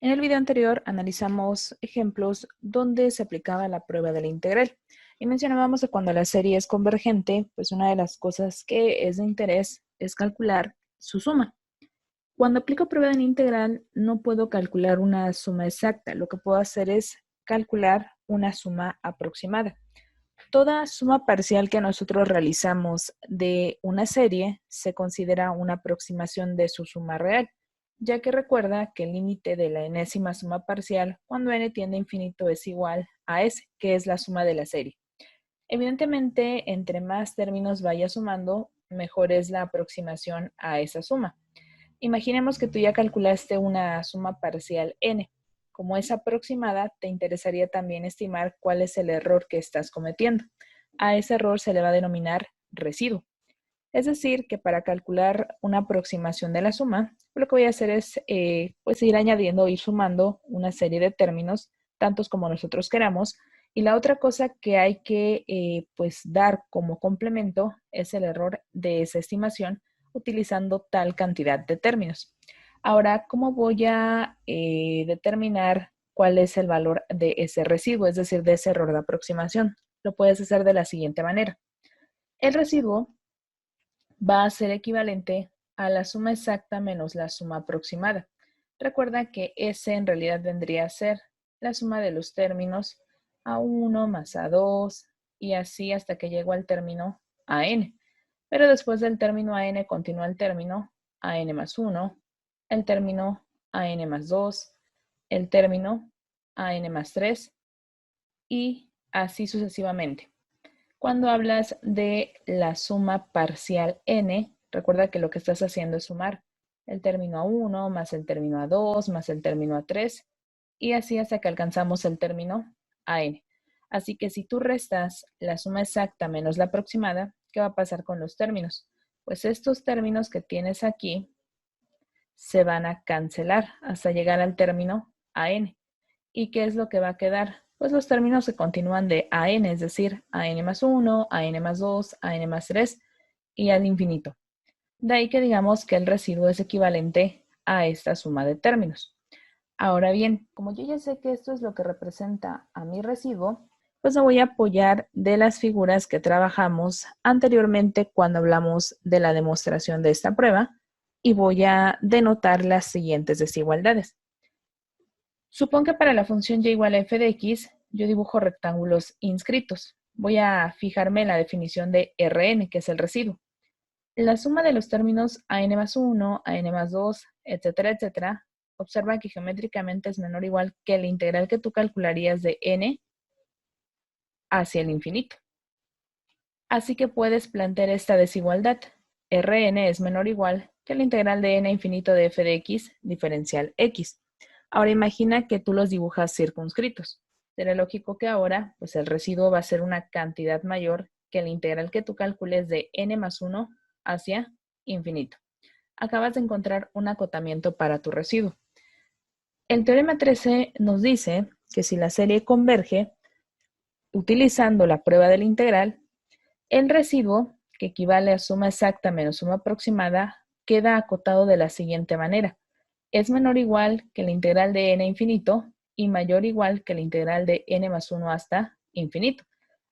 En el video anterior analizamos ejemplos donde se aplicaba la prueba de la integral y mencionábamos que cuando la serie es convergente, pues una de las cosas que es de interés es calcular su suma. Cuando aplico prueba de la integral no puedo calcular una suma exacta, lo que puedo hacer es calcular una suma aproximada. Toda suma parcial que nosotros realizamos de una serie se considera una aproximación de su suma real, ya que recuerda que el límite de la enésima suma parcial cuando n tiende a infinito es igual a s, que es la suma de la serie. Evidentemente, entre más términos vaya sumando, mejor es la aproximación a esa suma. Imaginemos que tú ya calculaste una suma parcial n. Como es aproximada, te interesaría también estimar cuál es el error que estás cometiendo. A ese error se le va a denominar residuo. Es decir, que para calcular una aproximación de la suma, lo que voy a hacer es pues ir añadiendo, ir sumando una serie de términos, tantos como nosotros queramos. Y la otra cosa que hay que pues dar como complemento es el error de esa estimación utilizando tal cantidad de términos. Ahora, ¿cómo voy a determinar cuál es el valor de ese residuo, es decir, de ese error de aproximación? Lo puedes hacer de la siguiente manera. El residuo va a ser equivalente a la suma exacta menos la suma aproximada. Recuerda que S en realidad vendría a ser la suma de los términos A1 más A2 y así hasta que llego al término AN. Pero después del término AN continúa el término AN más 1, el término AN más 2, el término AN más 3 y así sucesivamente. Cuando hablas de la suma parcial n, recuerda que lo que estás haciendo es sumar el término A1 más el término A2 más el término A3 y así hasta que alcanzamos el término AN. Así que si tú restas la suma exacta menos la aproximada, ¿qué va a pasar con los términos? Pues estos términos que tienes aquí se van a cancelar hasta llegar al término AN. ¿Y qué es lo que va a quedar? Pues los términos se continúan de a n, es decir, a n más 1, a n más 2, a n más 3 y al infinito. De ahí que digamos que el residuo es equivalente a esta suma de términos. Ahora bien, como yo ya sé que esto es lo que representa a mi residuo, pues me voy a apoyar de las figuras que trabajamos anteriormente cuando hablamos de la demostración de esta prueba y voy a denotar las siguientes desigualdades. Supón que para la función y igual a f de x, yo dibujo rectángulos inscritos. Voy a fijarme en la definición de Rn, que es el residuo. La suma de los términos a n más 1, a n más 2, etcétera, etcétera, observa que geométricamente es menor o igual que la integral que tú calcularías de n hacia el infinito. Así que puedes plantear esta desigualdad. Rn es menor o igual que la integral de n a infinito de f de x diferencial x. Ahora imagina que tú los dibujas circunscritos. Será lógico que ahora, pues el residuo va a ser una cantidad mayor que la integral que tú calcules de n más 1 hacia infinito. Acabas de encontrar un acotamiento para tu residuo. El teorema 13 nos dice que si la serie converge, utilizando la prueba de la integral, el residuo, que equivale a suma exacta menos suma aproximada, queda acotado de la siguiente manera. Es menor o igual que la integral de n a infinito y mayor o igual que la integral de n más 1 hasta infinito.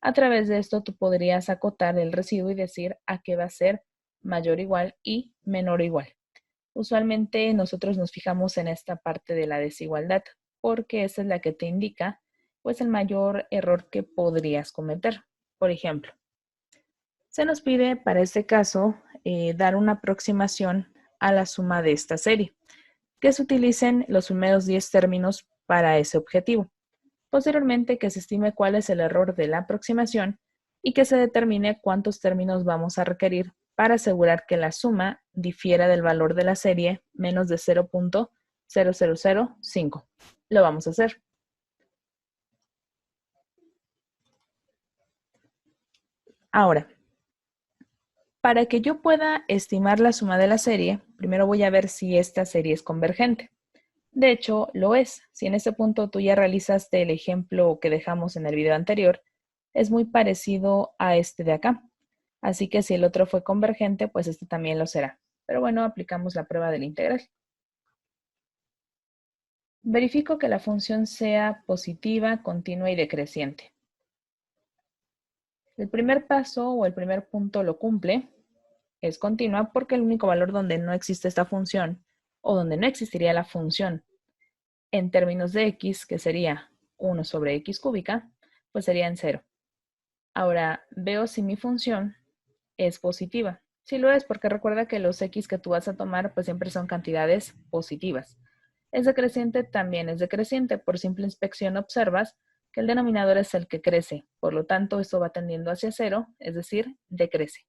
A través de esto tú podrías acotar el residuo y decir a qué va a ser mayor o igual y menor o igual. Usualmente nosotros nos fijamos en esta parte de la desigualdad porque esa es la que te indica pues el mayor error que podrías cometer. Por ejemplo, se nos pide para este caso dar una aproximación a la suma de esta serie, que se utilicen los primeros 10 términos para ese objetivo. Posteriormente, que se estime cuál es el error de la aproximación y que se determine cuántos términos vamos a requerir para asegurar que la suma difiera del valor de la serie menos de 0.0005. Lo vamos a hacer. Ahora, para que yo pueda estimar la suma de la serie, primero voy a ver si esta serie es convergente. De hecho, lo es. Si en este punto tú ya realizaste el ejemplo que dejamos en el video anterior, es muy parecido a este de acá. Así que si el otro fue convergente, pues este también lo será. Pero bueno, aplicamos la prueba de la integral. Verifico que la función sea positiva, continua y decreciente. El primer paso o el primer punto lo cumple, es continua porque el único valor donde no existe esta función o donde no existiría la función en términos de x, que sería 1 sobre x cúbica, pues sería en 0. Ahora veo si mi función es positiva. Sí lo es, porque recuerda que los x que tú vas a tomar pues siempre son cantidades positivas. Es decreciente, también es decreciente. Por simple inspección observas que el denominador es el que crece. Por lo tanto, esto va tendiendo hacia 0, es decir, decrece.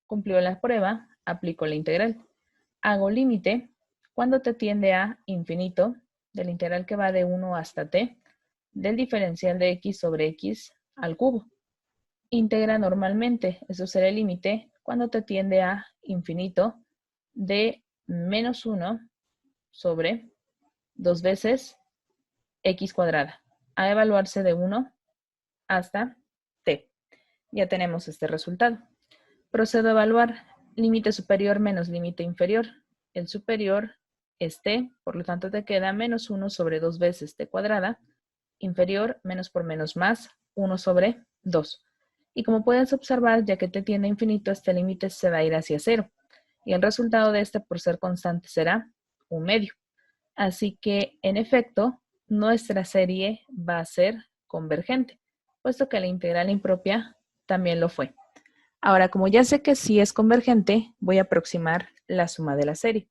Cumplió la prueba, aplico la integral. Hago límite cuando t tiende a infinito, del integral que va de 1 hasta t, del diferencial de x sobre x al cubo. Integra normalmente, eso será el límite, cuando t tiende a infinito, de menos 1 sobre 2 veces x cuadrada, a evaluarse de 1 hasta t. Ya tenemos este resultado. Procedo a evaluar límite superior menos límite inferior. El superior es t, por lo tanto te queda menos 1 sobre 2 veces t cuadrada, inferior menos por menos más 1 sobre 2. Y como puedes observar, ya que t tiende a infinito, este límite se va a ir hacia 0. Y el resultado de este, por ser constante, será 1/2. Así que, en efecto, nuestra serie va a ser convergente, puesto que la integral impropia también lo fue. Ahora, como ya sé que sí es convergente, voy a aproximar la suma de la serie.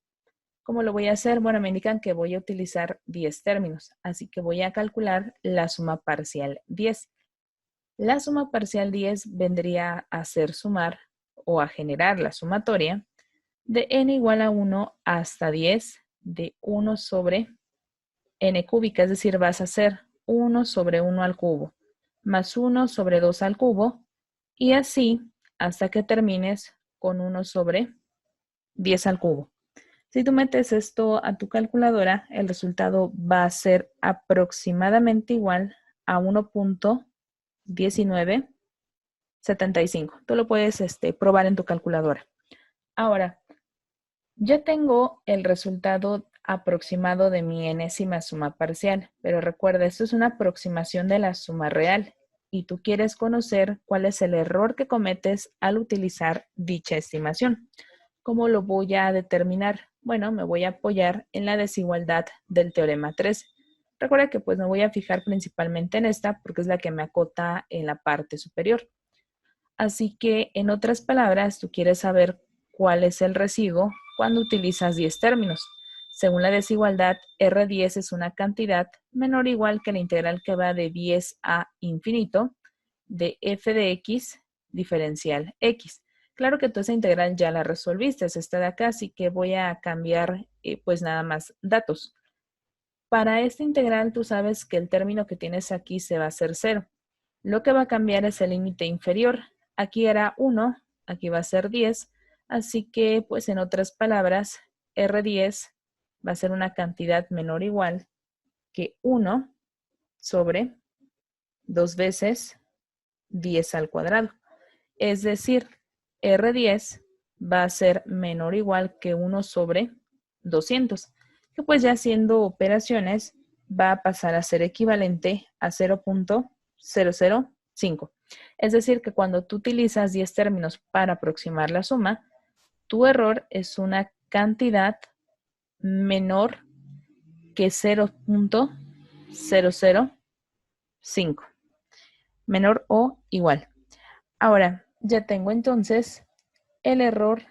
¿Cómo lo voy a hacer? Bueno, me indican que voy a utilizar 10 términos, así que voy a calcular la suma parcial 10. La suma parcial 10 vendría a ser sumar o a generar la sumatoria de n igual a 1 hasta 10 de 1 sobre n cúbica, es decir, vas a hacer 1 sobre 1 al cubo, más 1 sobre 2 al cubo, y así hasta que termines con 1 sobre 10 al cubo. Si tú metes esto a tu calculadora, el resultado va a ser aproximadamente igual a 1.1975. Tú lo puedes probar en tu calculadora. Ahora, ya tengo el resultado aproximado de mi enésima suma parcial, pero recuerda, esto es una aproximación de la suma real y tú quieres conocer cuál es el error que cometes al utilizar dicha estimación. ¿Cómo lo voy a determinar? Bueno, me voy a apoyar en la desigualdad del teorema 3. Recuerda que pues me voy a fijar principalmente en esta porque es la que me acota en la parte superior. Así que, en otras palabras, tú quieres saber cuál es el residuo cuando utilizas 10 términos. Según la desigualdad, R10 es una cantidad menor o igual que la integral que va de 10 a infinito de f de x diferencial x. Claro que tú esa integral ya la resolviste, es esta de acá, así que voy a cambiar pues nada más datos. Para esta integral tú sabes que el término que tienes aquí se va a hacer 0. Lo que va a cambiar es el límite inferior. Aquí era 1, aquí va a ser 10. Así que, pues en otras palabras, R10 va a ser una cantidad menor o igual que 1 sobre 2 veces 10 al cuadrado. Es decir, R10 va a ser menor o igual que 1 sobre 200, que pues ya haciendo operaciones va a pasar a ser equivalente a 0.005. Es decir, que cuando tú utilizas 10 términos para aproximar la suma, tu error es una cantidad menor que 0.005, menor o igual. Ahora, ya tengo entonces el error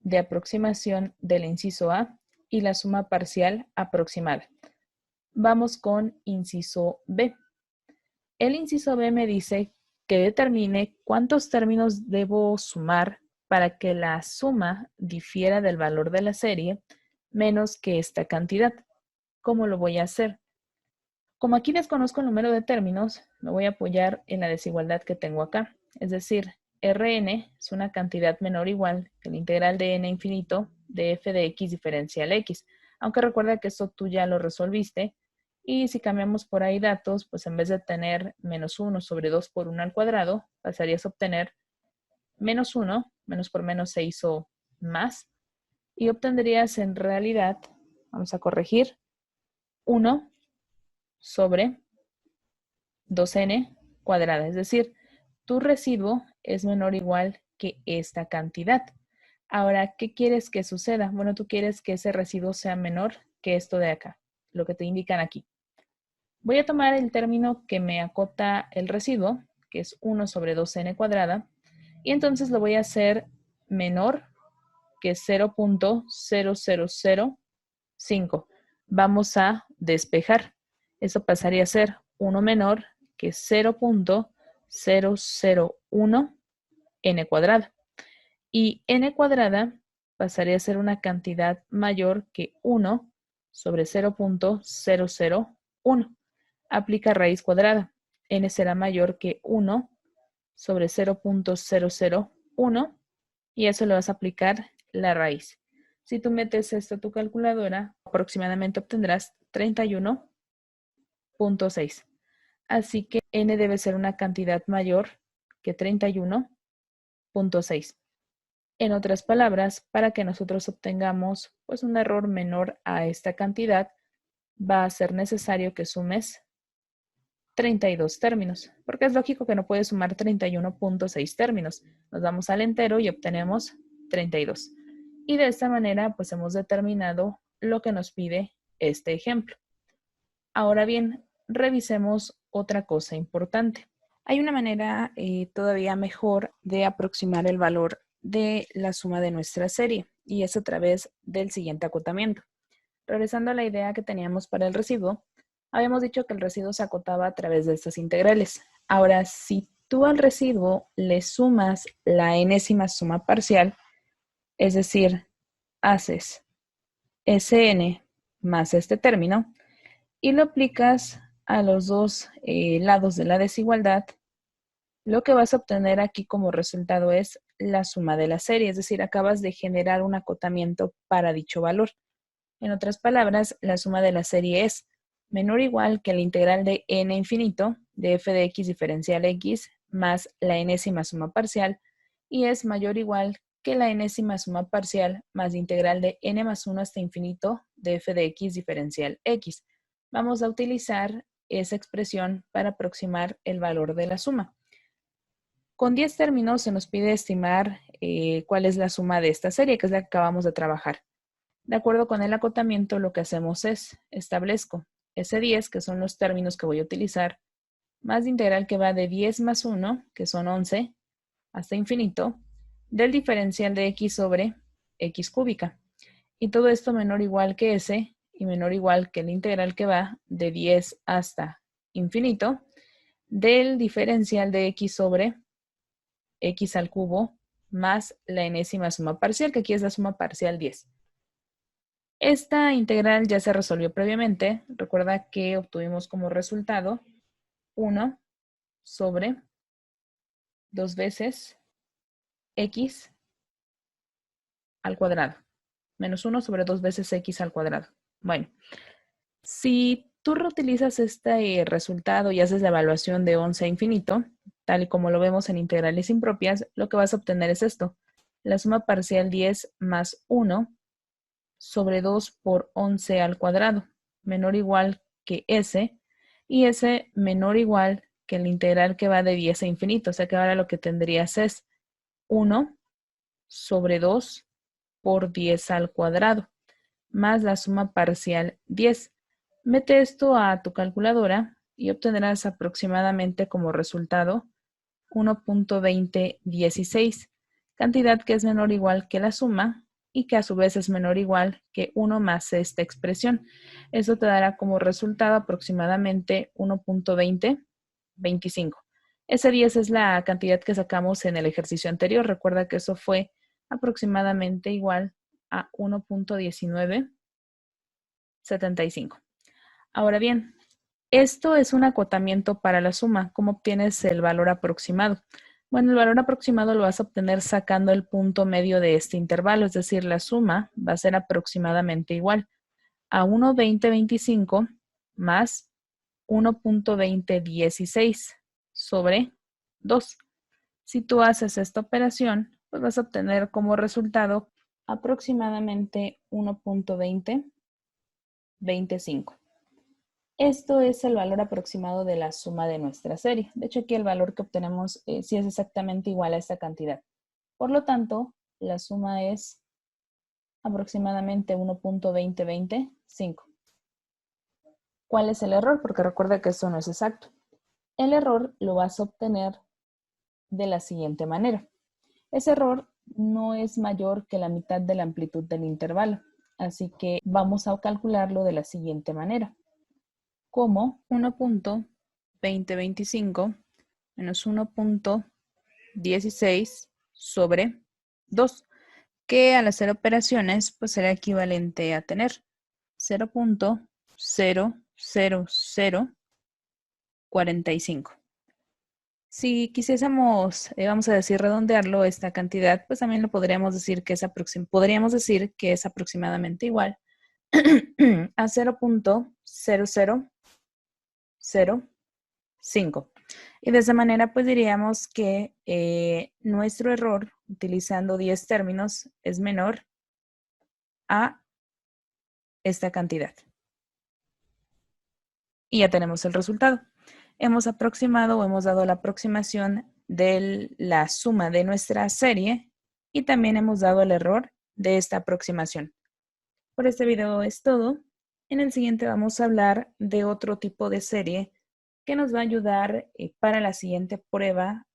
de aproximación del inciso A y la suma parcial aproximada. Vamos con inciso B. El inciso B me dice que determine cuántos términos debo sumar para que la suma difiera del valor de la serie menos que esta cantidad. ¿Cómo lo voy a hacer? Como aquí desconozco el número de términos, me voy a apoyar en la desigualdad que tengo acá. Es decir, Rn es una cantidad menor o igual que la integral de n infinito de f de x diferencial x. Aunque recuerda que esto tú ya lo resolviste. Y si cambiamos por ahí datos, pues en vez de tener menos 1 sobre 2 por 1 al cuadrado, pasarías a obtener menos 1, menos por menos se hizo más, y obtendrías en realidad, vamos a corregir, 1 sobre 2n cuadrada. Es decir, tu residuo es menor o igual que esta cantidad. Ahora, ¿qué quieres que suceda? Bueno, tú quieres que ese residuo sea menor que esto de acá, lo que te indican aquí. Voy a tomar el término que me acota el residuo, que es 1 sobre 2n cuadrada, y entonces lo voy a hacer menor que 0.0005. Vamos a despejar. Eso pasaría a ser 1 menor que 0.001 n cuadrada. Y n cuadrada pasaría a ser una cantidad mayor que 1 sobre 0.001. Aplica raíz cuadrada. N será mayor que 1 sobre 0.001 y eso le vas a aplicar la raíz. Si tú metes esto a tu calculadora, aproximadamente obtendrás 31.6. Así que n debe ser una cantidad mayor que 31.6. En otras palabras, para que nosotros obtengamos pues, un error menor a esta cantidad, va a ser necesario que sumes 32 términos, porque es lógico que no puedes sumar 31.6 términos. Nos vamos al entero y obtenemos 32. Y de esta manera, pues hemos determinado lo que nos pide este ejemplo. Ahora bien, revisemos otra cosa importante. Hay una manera todavía mejor de aproximar el valor de la suma de nuestra serie y es a través del siguiente acotamiento. Regresando a la idea que teníamos para el residuo, habíamos dicho que el residuo se acotaba a través de estas integrales. Ahora, si tú al residuo le sumas la enésima suma parcial, es decir, haces Sn más este término y lo aplicas a los dos lados de la desigualdad, lo que vas a obtener aquí como resultado es la suma de la serie, es decir, acabas de generar un acotamiento para dicho valor. En otras palabras, la suma de la serie es menor o igual que la integral de n infinito de f de x diferencial x más la enésima suma parcial y es mayor o igual que la enésima suma parcial más la integral de n más 1 hasta infinito de f de x diferencial x. Vamos a utilizar esa expresión para aproximar el valor de la suma. Con 10 términos se nos pide estimar cuál es la suma de esta serie, que es la que acabamos de trabajar. De acuerdo con el acotamiento, lo que hacemos es, establezco S10, que son los términos que voy a utilizar, más la integral que va de 10 más 1, que son 11, hasta infinito, del diferencial de x sobre x cúbica. Y todo esto menor o igual que S y menor o igual que la integral que va de 10 hasta infinito, del diferencial de x sobre x al cubo más la enésima suma parcial, que aquí es la suma parcial 10. Esta integral ya se resolvió previamente. Recuerda que obtuvimos como resultado 1 sobre 2 veces x al cuadrado. Menos 1 sobre 2 veces x al cuadrado. Bueno, si tú reutilizas este resultado y haces la evaluación de 11 a infinito, tal y como lo vemos en integrales impropias, lo que vas a obtener es esto. La suma parcial 10 más 1 sobre 2 por 11 al cuadrado, menor o igual que s, y s menor o igual que la integral que va de 10 a infinito. O sea que ahora lo que tendrías es 1 sobre 2 por 10 al cuadrado, más la suma parcial 10. Mete esto a tu calculadora y obtendrás aproximadamente como resultado 1.2016, cantidad que es menor o igual que la suma y que a su vez es menor o igual que 1 más esta expresión. Eso te dará como resultado aproximadamente 1.2025. Ese 10 es la cantidad que sacamos en el ejercicio anterior. Recuerda que eso fue aproximadamente igual a 1.1975. Ahora bien, esto es un acotamiento para la suma. ¿Cómo obtienes el valor aproximado? Bueno, el valor aproximado lo vas a obtener sacando el punto medio de este intervalo, es decir, la suma va a ser aproximadamente igual a 1.2025 más 1.2016 sobre 2. Si tú haces esta operación, pues vas a obtener como resultado aproximadamente 1.2025. Esto es el valor aproximado de la suma de nuestra serie. De hecho, aquí el valor que obtenemos sí es exactamente igual a esta cantidad. Por lo tanto, la suma es aproximadamente 1.2025. ¿Cuál es el error? Porque recuerda que esto no es exacto. El error lo vas a obtener de la siguiente manera. Ese error no es mayor que la mitad de la amplitud del intervalo. Así que vamos a calcularlo de la siguiente manera. Como 1.2025 menos 1.16 sobre 2, que al hacer operaciones pues será equivalente a tener 0.00045. Si quisiésemos, vamos a decir, redondearlo, esta cantidad, pues también lo podríamos decir que es aproximadamente igual a 0.0005. Y de esa manera, pues diríamos que nuestro error, utilizando 10 términos, es menor a esta cantidad. Y ya tenemos el resultado. Hemos aproximado o hemos dado la aproximación de la suma de nuestra serie y también hemos dado el error de esta aproximación. Por este video es todo. En el siguiente vamos a hablar de otro tipo de serie que nos va a ayudar para la siguiente prueba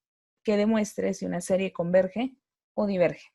que demuestre si una serie converge o diverge.